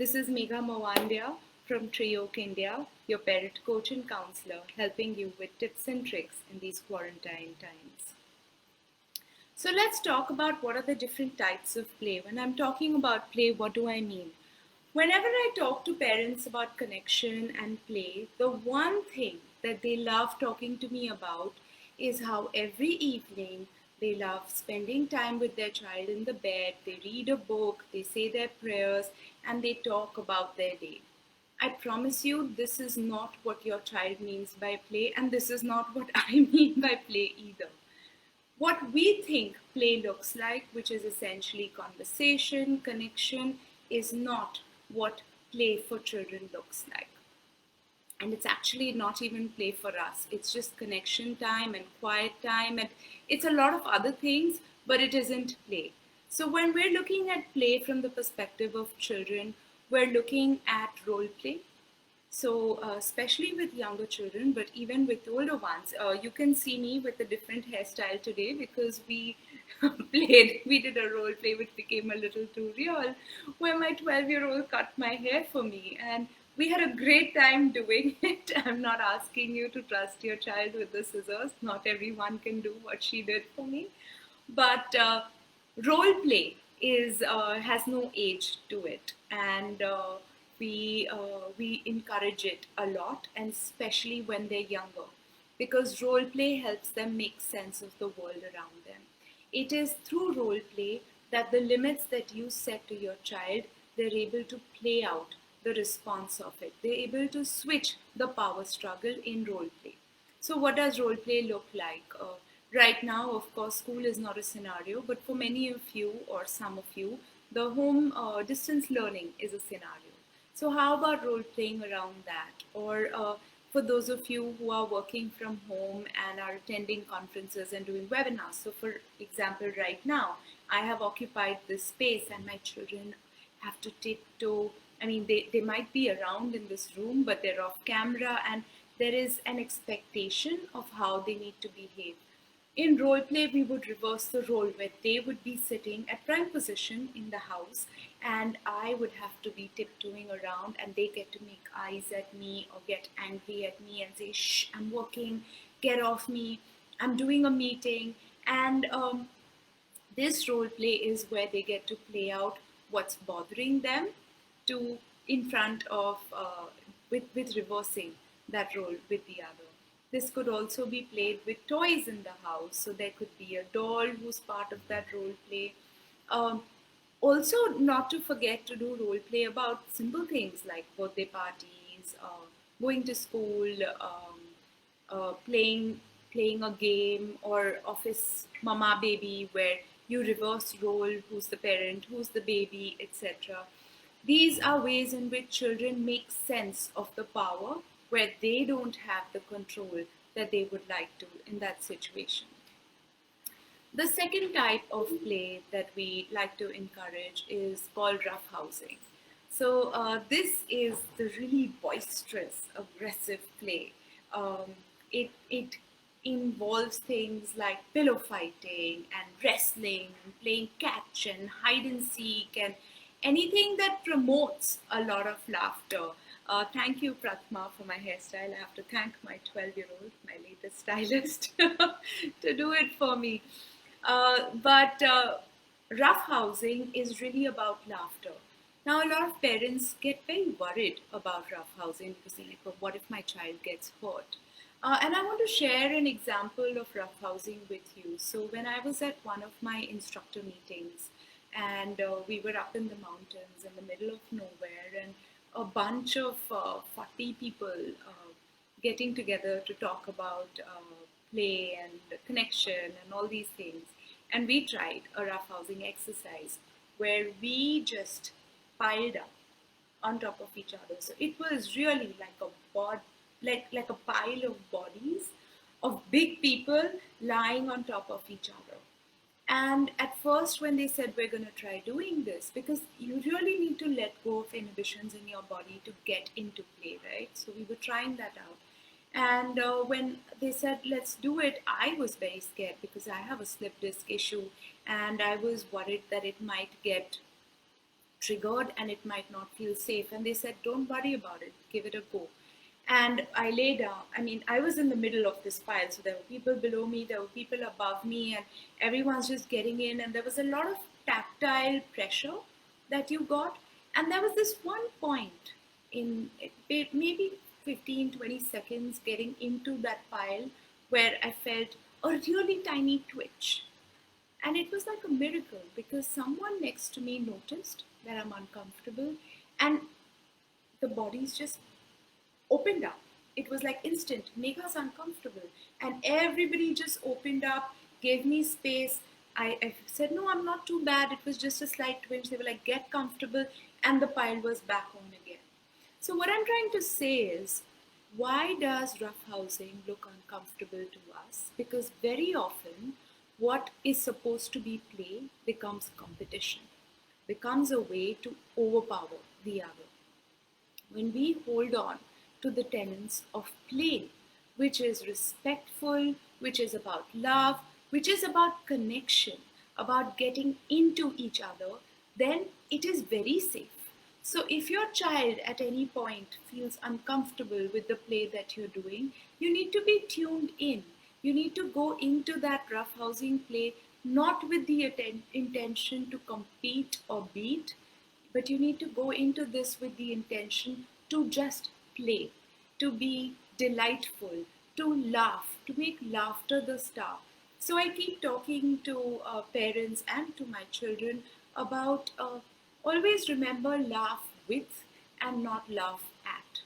This is Megha Mawandia from Trioke India, your parent coach and counselor, helping you with tips and tricks in these quarantine times. So let's talk about what are the different types of play. When I'm talking about play, what do I mean? Whenever I talk to parents about connection and play, the one thing that they love talking to me about is how every evening they love spending time with their child in the bed, they read a book, they say their prayers, and they talk about their day. I promise you, this is not what your child means by play, and this is not what I mean by play either. What we think play looks like, which is essentially conversation, connection, is not what play for children looks like. And it's actually not even play for us. It's just connection time and quiet time, and it's a lot of other things, but it isn't play. So when we're looking at play from the perspective of children, we're looking at role play. So, especially with younger children, but even with older ones, you can see me with a different hairstyle today because we we did a role play which became a little too real, where my 12-year-old cut my hair for me. And we had a great time doing it. I'm not asking you to trust your child with the scissors. Not everyone can do what she did for me. But role play is has no age to it, and we encourage it a lot, and especially when they're younger, because role play helps them make sense of the world around them. It is through role play that the limits that you set to your child, they're able to play out the response of it. They're able to switch the power struggle in role play. So, what does role play look like? Right now, of course, school is not a scenario, but for many of you or some of you, the home distance learning is a scenario. So, how about role playing around that? Or for those of you who are working from home and are attending conferences and doing webinars. So, for example, right now, I have occupied this space and my children have to tiptoe. I mean, they might be around in this room, but they're off camera, and there is an expectation of how they need to behave. In role play, we would reverse the role where they would be sitting at prime position in the house, and I would have to be tiptoeing around, and they get to make eyes at me or get angry at me and say, "Shh, I'm working, get off me, I'm doing a meeting." And this role play is where they get to play out what's bothering them to in front of with reversing that role with the other. This could also be played with toys in the house, so there could be a doll who's part of that role play. um, Also, not to forget to do role play about simple things like birthday parties, going to school, playing a game, or office mama baby, where you reverse role, who's the parent, who's the baby, etc. These are ways in which children make sense of the power where they don't have the control that they would like to in that situation. The second type of play that we like to encourage is called roughhousing. So, this is the really boisterous, aggressive play. It involves things like pillow fighting and wrestling, and playing catch and hide and seek, and anything that promotes a lot of laughter. Thank you, Pratma, for my hairstyle. I have to thank my 12-year-old, my latest stylist, to do it for me. But roughhousing is really about laughter. Now, a lot of parents get very worried about roughhousing because they're like, "Well, what if my child gets hurt?" And I want to share an example of roughhousing with you. So, when I was at one of my instructor meetings, and we were up in the mountains in the middle of nowhere, and a bunch of 40 people getting together to talk about play and connection and all these things. And we tried a roughhousing exercise where we just piled up on top of each other. So it was really like like a pile of bodies of big people lying on top of each other. And at first, when they said we're going to try doing this, because you really need to let go of inhibitions in your body to get into play, right? So we were trying that out. And when they said let's do it, I was very scared because I have a slip disc issue, and I was worried that it might get triggered and it might not feel safe. And they said, don't worry about it, give it a go. And I lay down. I mean, I was in the middle of this pile, so there were people below me, there were people above me, and everyone's just getting in. And there was a lot of tactile pressure that you got. And there was this one point in maybe 15, 20 seconds getting into that pile where I felt a really tiny twitch. And it was like a miracle because someone next to me noticed that I'm uncomfortable and the body's just opened up. It was like instant, Megha's uncomfortable. And everybody just opened up, gave me space. I said, no, I'm not too bad. It was just a slight twinge. They were like, get comfortable. And the pile was back on again. So what I'm trying to say is, why does roughhousing look uncomfortable to us? Because very often, what is supposed to be play becomes competition, becomes a way to overpower the other. When we hold on to the tenets of play, which is respectful, which is about love, which is about connection, about getting into each other, then it is very safe. So if your child at any point feels uncomfortable with the play that you're doing, you need to be tuned in. You need to go into that roughhousing play not with the intention to compete or beat, but you need to go into this with the intention to just play, to be delightful, to laugh, to make laughter the star. So I keep talking to parents and to my children about always remember laugh with and not laugh at.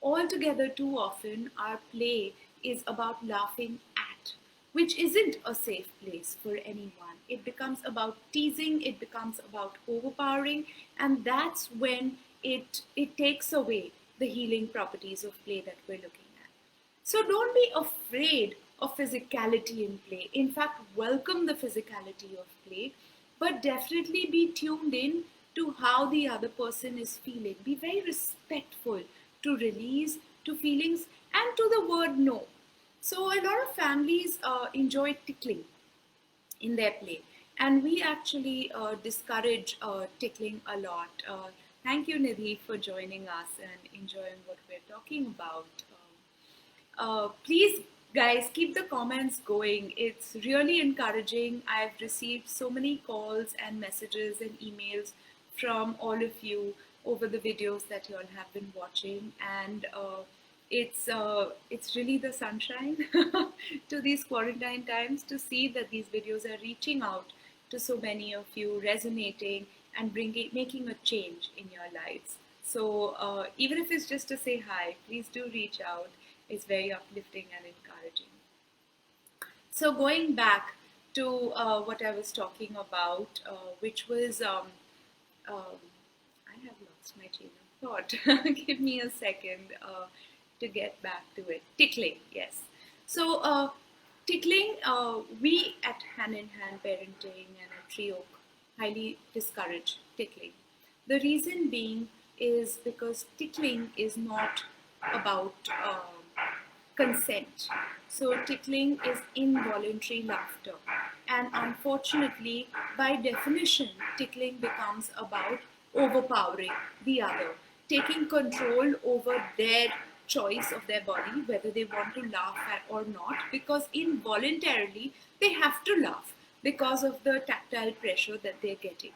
Altogether, too often, our play is about laughing at, which isn't a safe place for anyone. It becomes about teasing, it becomes about overpowering, and that's when it takes away the healing properties of play that we're looking at. So don't be afraid of physicality in play. In fact, welcome the physicality of play, but definitely be tuned in to how the other person is feeling. Be very respectful to release, to feelings, and to the word no. So a lot of families enjoy tickling in their play, and we actually discourage tickling a lot. Thank you, Nidhi, for joining us and enjoying what we're talking about. Please, guys, keep the comments going. It's really encouraging. I've received so many calls and messages and emails from all of you over the videos that you all have been watching, and it's really the sunshine to these quarantine times to see that these videos are reaching out to so many of you, resonating and making a change in your lives. So even if it's just to say hi, please do reach out. It's very uplifting and encouraging. So going back to what I was talking about, which was I have lost my chain of thought. Give me a second to get back to it. Tickling, yes. So tickling, we at Hand in Hand Parenting and at Tree Oak highly discourage tickling. The reason being is because tickling is not about consent. So tickling is involuntary laughter. And unfortunately, by definition, tickling becomes about overpowering the other, taking control over their choice of their body, whether they want to laugh at or not, because involuntarily they have to laugh because of the tactile pressure that they're getting.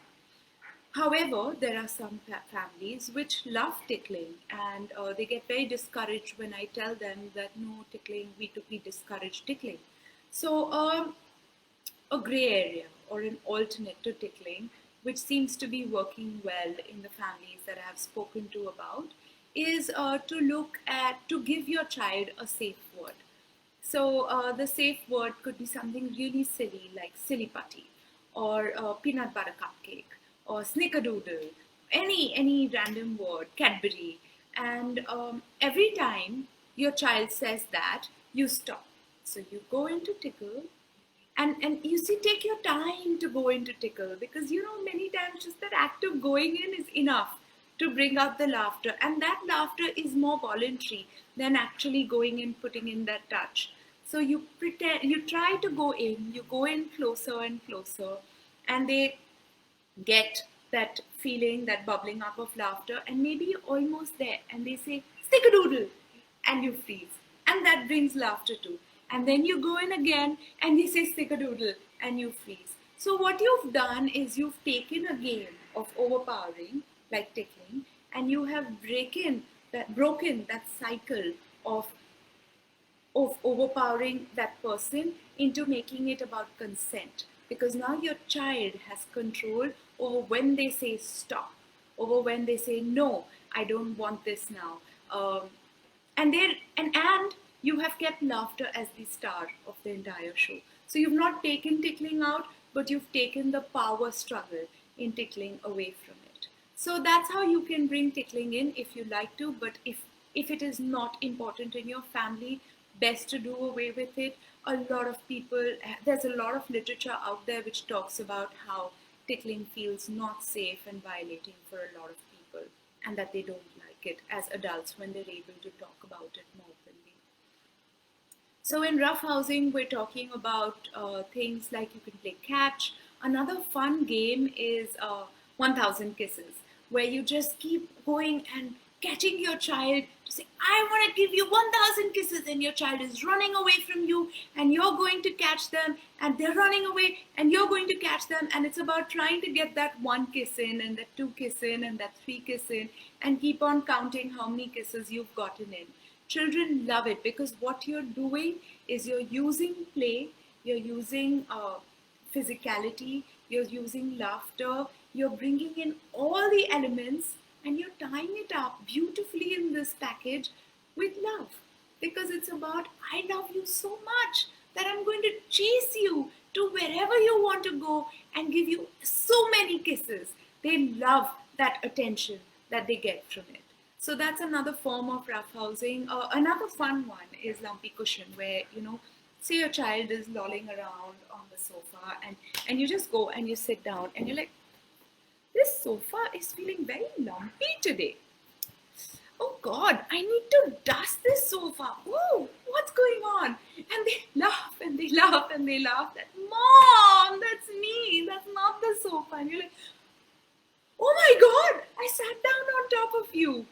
However, there are some families which love tickling, and they get very discouraged when I tell them that no tickling, we discourage tickling. So a gray area or an alternate to tickling, which seems to be working well in the families that I have spoken to about, is to give your child a safe word. So the safe word could be something really silly like silly putty, or peanut butter cupcake, or snickerdoodle, any random word, Cadbury, and every time your child says that, you stop. So you go into tickle, and you see, take your time to go into tickle, because many times just that act of going in is enough to bring out the laughter, and that laughter is more voluntary than actually going in, putting in that touch. So you try to go in, you go in closer and closer, and they get that feeling, that bubbling up of laughter, and maybe you're almost there, and they say, stick a doodle, and you freeze. And that brings laughter too. And then you go in again, and they say, stick a doodle, and you freeze. So what you've done is you've taken a game of overpowering, like tickling, and you have broken that cycle of overpowering that person into making it about consent, because now your child has control over when they say stop, over when they say no, I don't want this now. Um, and they and and you have kept laughter as the star of the entire show. So you've not taken tickling out, but you've taken the power struggle in tickling away from it. So that's how you can bring tickling in if you like to, but if it is not important in your family, best to do away with it. A lot of people, there's a lot of literature out there which talks about how tickling feels not safe and violating for a lot of people, and that they don't like it as adults when they're able to talk about it more openly. So in rough housing, we're talking about things like you can play catch. Another fun game is 1000 kisses, where you just keep going and catching your child to say, I want to give you 1000 kisses, and your child is running away from you, and you're going to catch them, and they're running away, and you're going to catch them. And it's about trying to get that one kiss in, and that two kiss in, and that three kiss in, and keep on counting how many kisses you've gotten in. Children love it because what you're doing is you're using play, you're using physicality, you're using laughter, you're bringing in all the elements, and you're tying it up beautifully in this package with love. Because it's about, I love you so much that I'm going to chase you to wherever you want to go and give you so many kisses. They love that attention that they get from it. So that's another form of roughhousing. Another fun one is lumpy cushion, where, say your child is lolling around on the sofa, and you just go and you sit down and you're like, this sofa is feeling very lumpy today. Oh God, I need to dust this sofa. Whoa, what's going on? And they laugh and they laugh and they laugh. That, Mom, that's me. That's not the sofa. And you're like, oh my God, I sat down on top of you.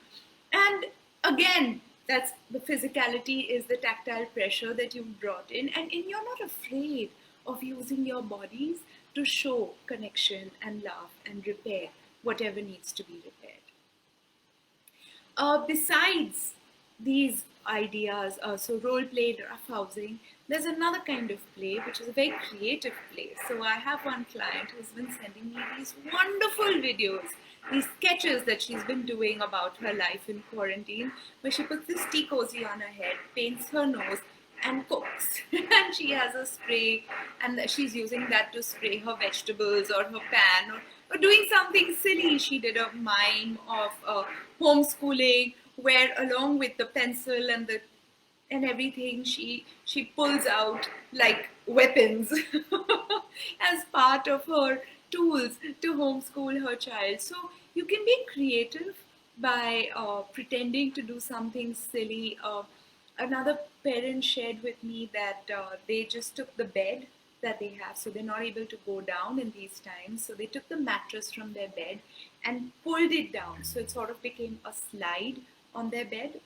And again, that's the physicality, is the tactile pressure that you've brought in. And you're not afraid of using your bodies to show connection and love and repair whatever needs to be repaired. Besides these ideas, so role played roughhousing, there's another kind of play which is a very creative play. So I have one client who's been sending me these wonderful videos, these sketches that she's been doing about her life in quarantine, where she puts this tea cozy on her head, paints her nose, and cooks. And she has a spray, and she's using that to spray her vegetables or her pan, or doing something silly. She did a mime of homeschooling, where along with the pencil and everything, she pulls out like weapons as part of her tools to homeschool her child. So you can be creative by pretending to do something silly. Another parent shared with me that they just took the bed that they have, so they're not able to go down in these times. So they took the mattress from their bed and pulled it down, so it sort of became a slide on their bed.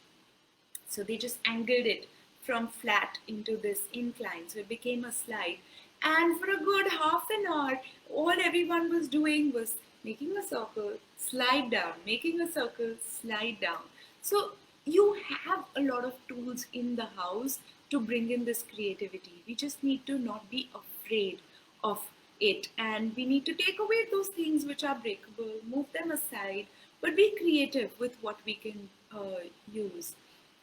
So they just angled it from flat into this incline, so it became a slide. And for a good half an hour, all everyone was doing was making a circle, slide down, making a circle, slide down. So you have a lot of tools in the house to bring in this creativity. We just need to not be afraid of it, and we need to take away those things which are breakable, move them aside, but be creative with what we can use.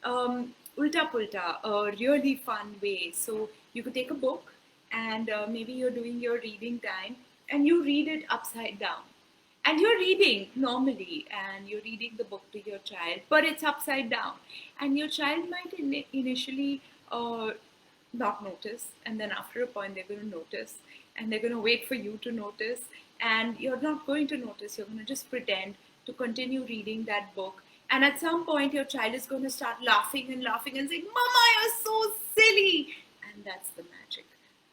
Ulta Pulta, a really fun way. So you could take a book, and maybe you're doing your reading time, and you read it upside down. And you're reading normally, and you're reading the book to your child, but it's upside down. And your child might initially not notice, and then after a point, they're going to notice, and they're going to wait for you to notice, and you're not going to notice. You're going to just pretend to continue reading that book. And at some point, your child is going to start laughing and laughing and saying, Mama, you're so silly. And that's the magic.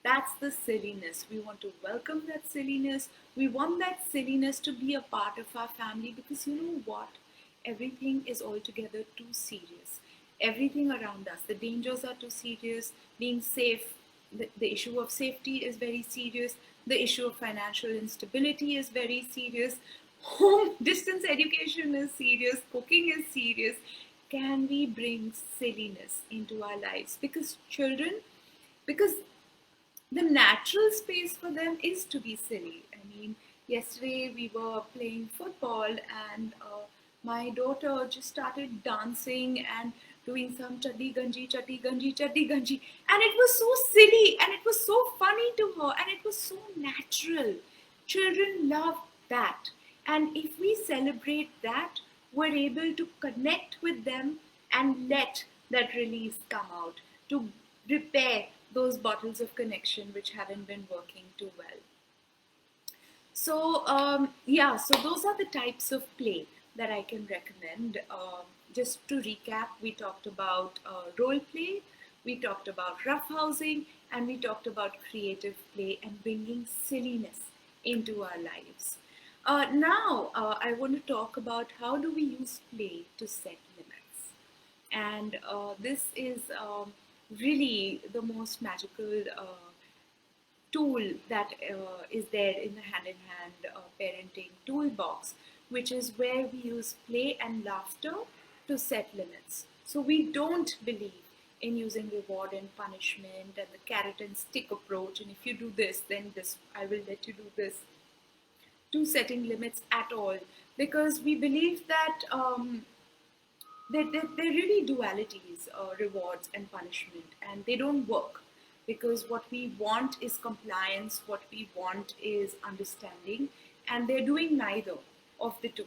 That's the silliness. We want to welcome that silliness. We want that silliness to be a part of our family, because you know what? Everything is altogether too serious. Everything around us, the dangers are too serious. Being safe, the issue of safety is very serious. The issue of financial instability is very serious. Home distance education is serious. Cooking is serious. Can we bring silliness into our lives? Because the natural space for them is to be silly. I mean, yesterday we were playing football, and my daughter just started dancing and doing some chatti ganji, chatti ganji, and it was so silly and it was so funny to her and it was so natural. Children love that, and if we celebrate that, we're able to connect with them and let that release come out to repair those bottles of connection which haven't been working too well. So, yeah, so those are the types of play that I can recommend. Just to recap, we talked about role play, we talked about roughhousing, and we talked about creative play and bringing silliness into our lives. Now, I want to talk about how do we use play to set limits. And this is really the most magical tool that is there in the hand-in-hand parenting toolbox, which is where we use play and laughter to set limits. So we don't believe in using reward and punishment and the carrot and stick approach, and if you do this, then this, I will let you do this, to setting limits at all, because we believe that they're really dualities, rewards and punishment, and they don't work, because what we want is compliance, what we want is understanding, and they're doing neither of the two.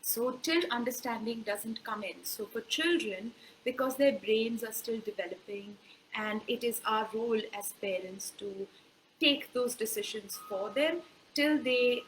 So till understanding doesn't come in, so for children, because their brains are still developing, and it is our role as parents to take those decisions for them till they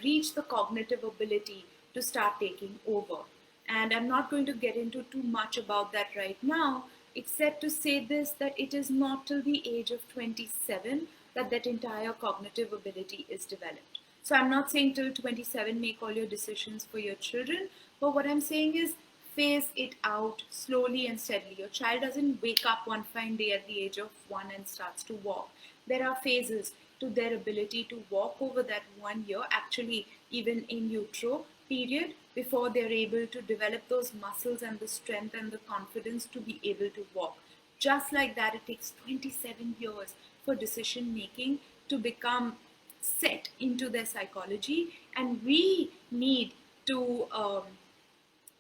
reach the cognitive ability to start taking over. And I'm not going to get into too much about that right now, except to say this, that it is not till the age of 27 that that entire cognitive ability is developed. So I'm not saying till 27 make all your decisions for your children, but what I'm saying is phase it out slowly and steadily. Your child doesn't wake up one fine day at the age of 1 and starts to walk. There are phases to their ability to walk over that 1 year, actually even in utero period, before they're able to develop those muscles and the strength and the confidence to be able to walk. Just like that, it takes 27 years for decision making to become set into their psychology, and we need to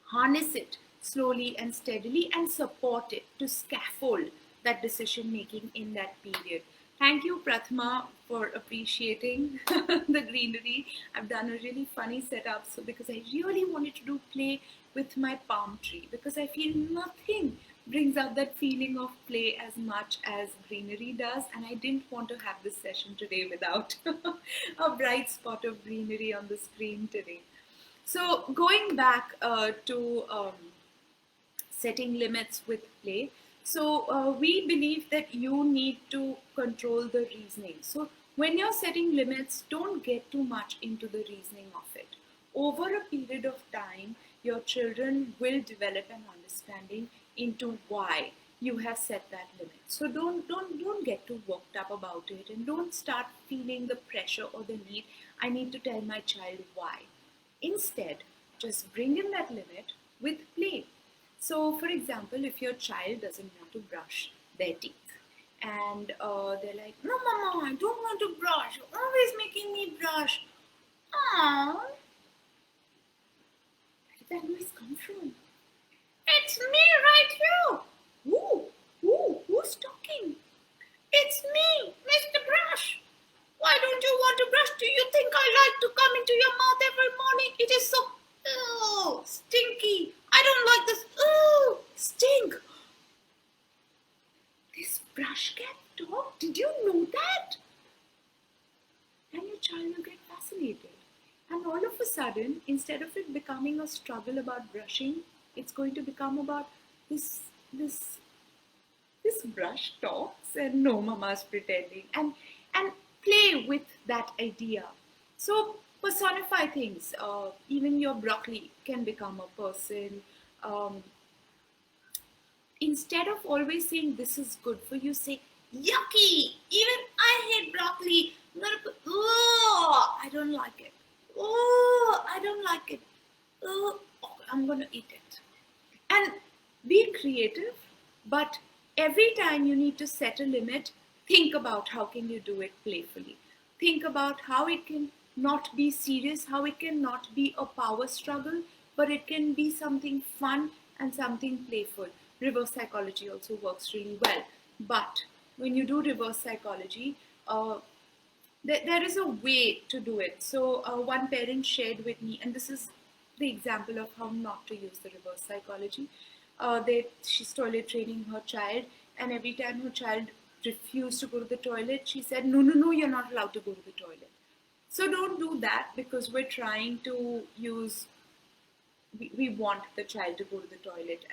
harness it slowly and steadily and support it to scaffold that decision making in that period. Thank you, Prathama, for appreciating the greenery. I've done a really funny setup, so because I really wanted to do play with my palm tree, because I feel nothing brings out that feeling of play as much as greenery does, and I didn't want to have this session today without a bright spot of greenery on the screen today. So going back to setting limits with play. So we believe that you need to control the reasoning. So when you're setting limits, don't get too much into the reasoning of it. Over a period of time, your children will develop an understanding into why you have set that limit. So don't get too worked up about it, and don't start feeling the pressure or the need. I need to tell my child why. Instead, just bring in that limit with play. So, for example, if your child doesn't want to brush their teeth, and they're like, "No, Mama, I don't want to brush. You're always making me brush." Aww, where did that noise come from? It's me right here. Who's talking? It's me, Mr. Brush. Why don't you want to brush? Do you think I like to come into your mouth every morning? It is so stinky. I don't like this. Stink. This brush can talk. Did you know that? And your child will get fascinated. And all of a sudden, instead of it becoming a struggle about brushing, it's going to become about this this brush talks and no mama's pretending, and play with that idea. So personify things. Even your broccoli can become a person. Um, Instead of always saying this is good for you, say yucky. Even I hate broccoli. I'm gonna put, oh, I don't like it. Oh, I don't like it. Oh, I'm gonna eat it. And be creative, but every time you need to set a limit, think about how can you do it playfully. Think about how it can not be serious, how it can not be a power struggle, but it can be something fun and something playful. Reverse psychology also works really well. But when you do reverse psychology, there is a way to do it. So one parent shared with me, and this is the example of how not to use the reverse psychology. She's toilet training her child, and every time her child refused to go to the toilet, she said, "No, no, no, you're not allowed to go to the toilet." So don't do that, because we're trying to use, we want the child to go to the toilet,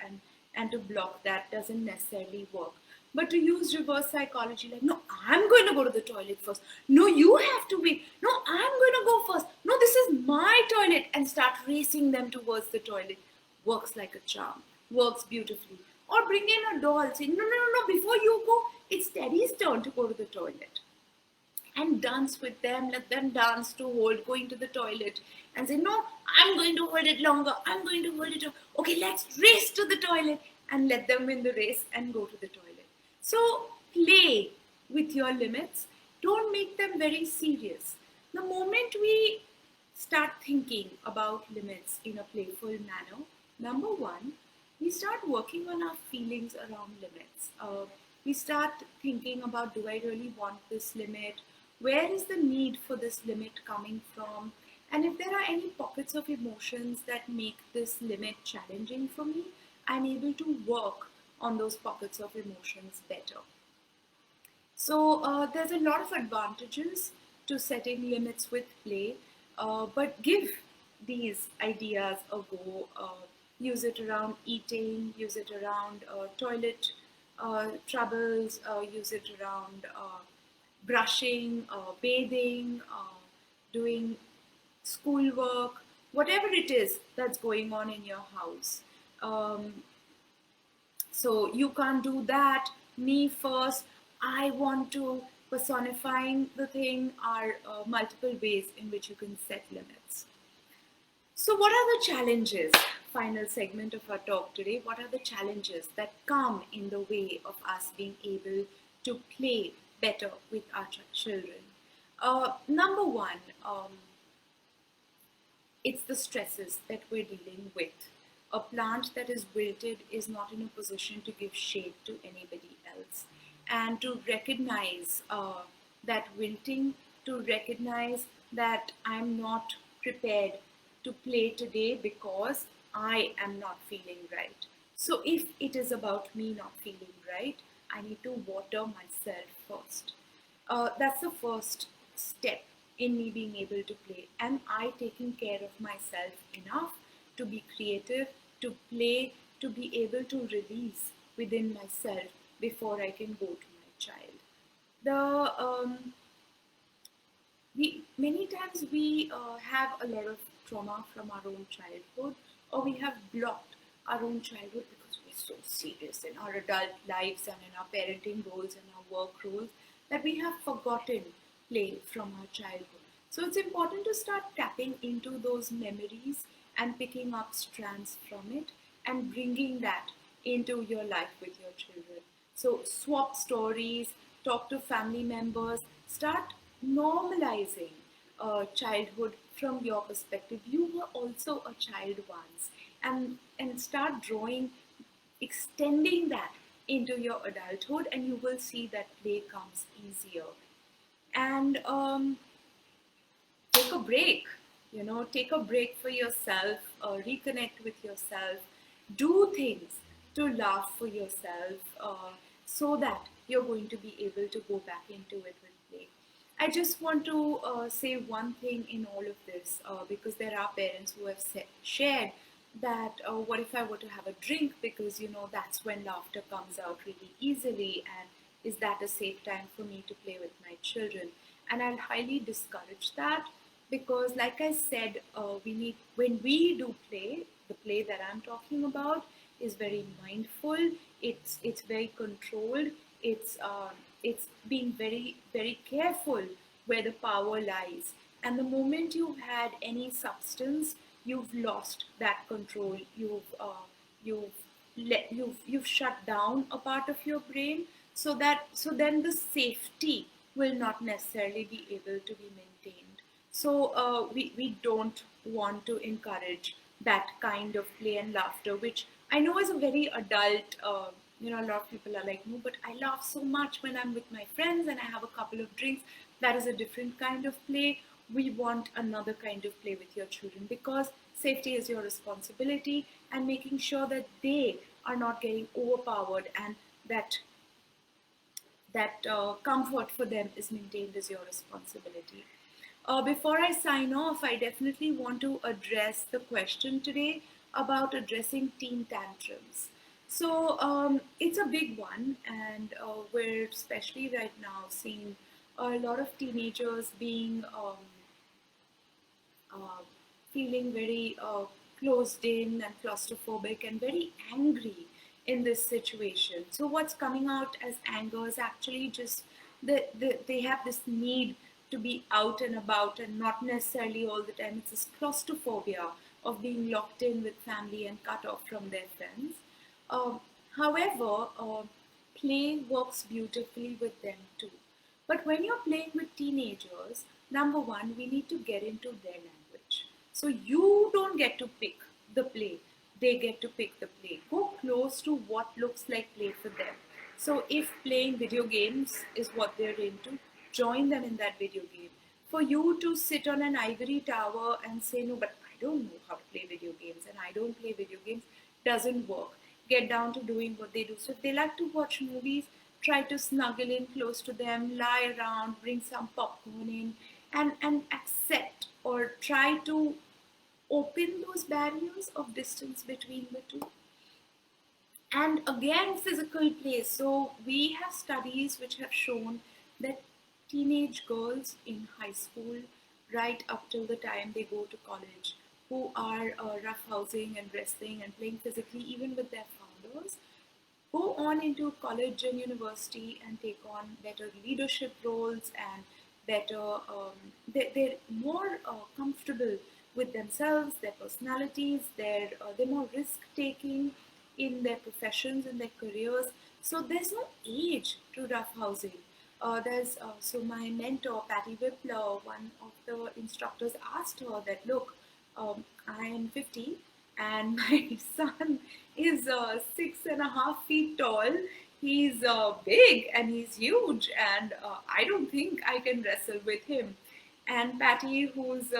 and to block that doesn't necessarily work. But to use reverse psychology, like, no, I'm going to go to the toilet first, no, you have to wait, no, I'm going to go first, no, this is my toilet, and start racing them towards the toilet, works like a charm, works beautifully. Or bring in a doll, say, no, no, no, no, before you go, it's Teddy's turn to go to the toilet, and dance with them. Let them dance to hold going to the toilet, and say, no, I'm going to hold it longer, I'm going to hold it. Okay, let's race to the toilet, and let them win the race and go to the toilet. So play with your limits. Don't make them very serious. The moment we start thinking about limits in a playful manner, number one, we start working on our feelings around limits. We start thinking about, do I really want this limit? Where is the need for this limit coming from? And if there are any pockets of emotions that make this limit challenging for me, I'm able to work on those pockets of emotions better. So there's a lot of advantages to setting limits with play, but give these ideas a go. Use it around eating, use it around toilet troubles, use it around brushing, bathing, doing schoolwork, whatever it is that's going on in your house. Um, so you can't do that. Me first. I want to. Personifying the thing are multiple ways in which you can set limits. So, what are the challenges? Final segment of our talk today. What are the challenges that come in the way of us being able to play better with our children? Number one, it's the stresses that we're dealing with. A plant that is wilted is not in a position to give shade to anybody else. And to recognize that wilting, to recognize that I'm not prepared to play today because I am not feeling right. So if it is about me not feeling right, I need to water myself first. That's the first step in me being able to play. Am I taking care of myself enough to be creative, to play, to be able to release within myself before I can go to my child? The we many times we have a lot of trauma from our own childhood, or we have blocked our own childhood because we're so serious in our adult lives and in our parenting roles and our work roles that we have forgotten play from our childhood. So it's important to start tapping into those memories and picking up strands from it and bringing that into your life with your children. So swap stories, talk to family members, start normalizing childhood from your perspective. You were also a child once, and start drawing, extending that into your adulthood, and you will see that play comes easier. And take a break. Take a break for yourself, reconnect with yourself, do things to laugh for yourself, so that you're going to be able to go back into it with play. I just want to say one thing in all of this, because there are parents who have shared that, what if I were to have a drink, because that's when laughter comes out really easily, and is that a safe time for me to play with my children? And I'll highly discourage that, because like I said, we need, when we do play, the play that I'm talking about is very mindful. It's very controlled. It's being very careful where the power lies. And the moment you've had any substance, you've lost that control. You've shut down a part of your brain, so then the safety will not necessarily be able to be maintained. So we don't want to encourage that kind of play and laughter, which I know is a very adult. A lot of people are like, no, but I laugh so much when I'm with my friends and I have a couple of drinks. That is a different kind of play. We want another kind of play with your children, because safety is your responsibility, and making sure that they are not getting overpowered, and that comfort for them is maintained is your responsibility. Before I sign off, I definitely want to address the question today about addressing teen tantrums. So it's a big one, and we're especially right now seeing a lot of teenagers being uh, feeling very closed in and claustrophobic and very angry in this situation. So what's coming out as anger is actually just they have this need to be out and about, and not necessarily all the time. It's this claustrophobia of being locked in with family and cut off from their friends. Um, However, play works beautifully with them too. But when you're playing with teenagers, number one, we need to get into their language. So you don't get to pick the play, they get to pick the play. Go close to what looks like play for them. So if playing video games is what they're into, join them in that video game. For you to sit on an ivory tower and say, no, but I don't know how to play video games and I don't play video games, doesn't work. Get down to doing what they do. So if they like to watch movies, try to snuggle in close to them, lie around, bring some popcorn in, and accept or try to open those barriers of distance between the two. And again, physical play. So we have studies which have shown that teenage girls in high school, right up till the time they go to college, who are roughhousing and wrestling and playing physically even with their fathers, go on into college and university and take on better leadership roles, and better they're more comfortable with themselves, their personalities, they're more risk taking in their professions and their careers. So there's no age to roughhousing. There's So my mentor Patty Whipler, one of the instructors, asked her that, look, I am 50 and my son is 6.5 feet tall. He's big and he's huge, and I don't think I can wrestle with him. And Patty, who's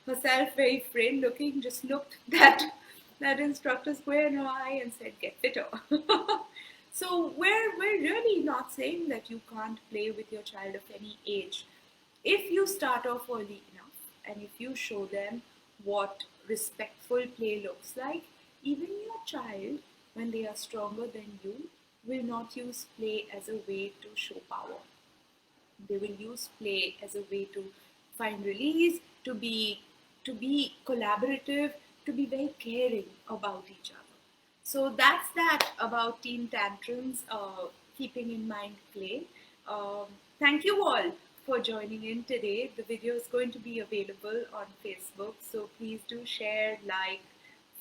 herself very frail looking, just looked that instructor square in her eye and said, "Get fitter." So we're really not saying that you can't play with your child of any age. If you start off early enough and if you show them what respectful play looks like, even your child, when they are stronger than you, will not use play as a way to show power. They will use play as a way to find release, to be collaborative, to be very caring about each other. So that's that about teen tantrums, keeping in mind play. Um, Thank you all for joining in today. The video is going to be available on Facebook, so please do share, like,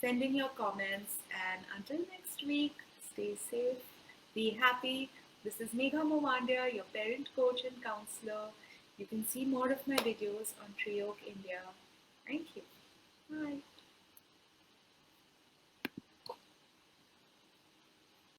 send in your comments, and until next week, stay safe, be happy. This is Megha Mowandia, your parent, coach, and counselor. You can see more of my videos on Tree Oak India. Thank you. Bye.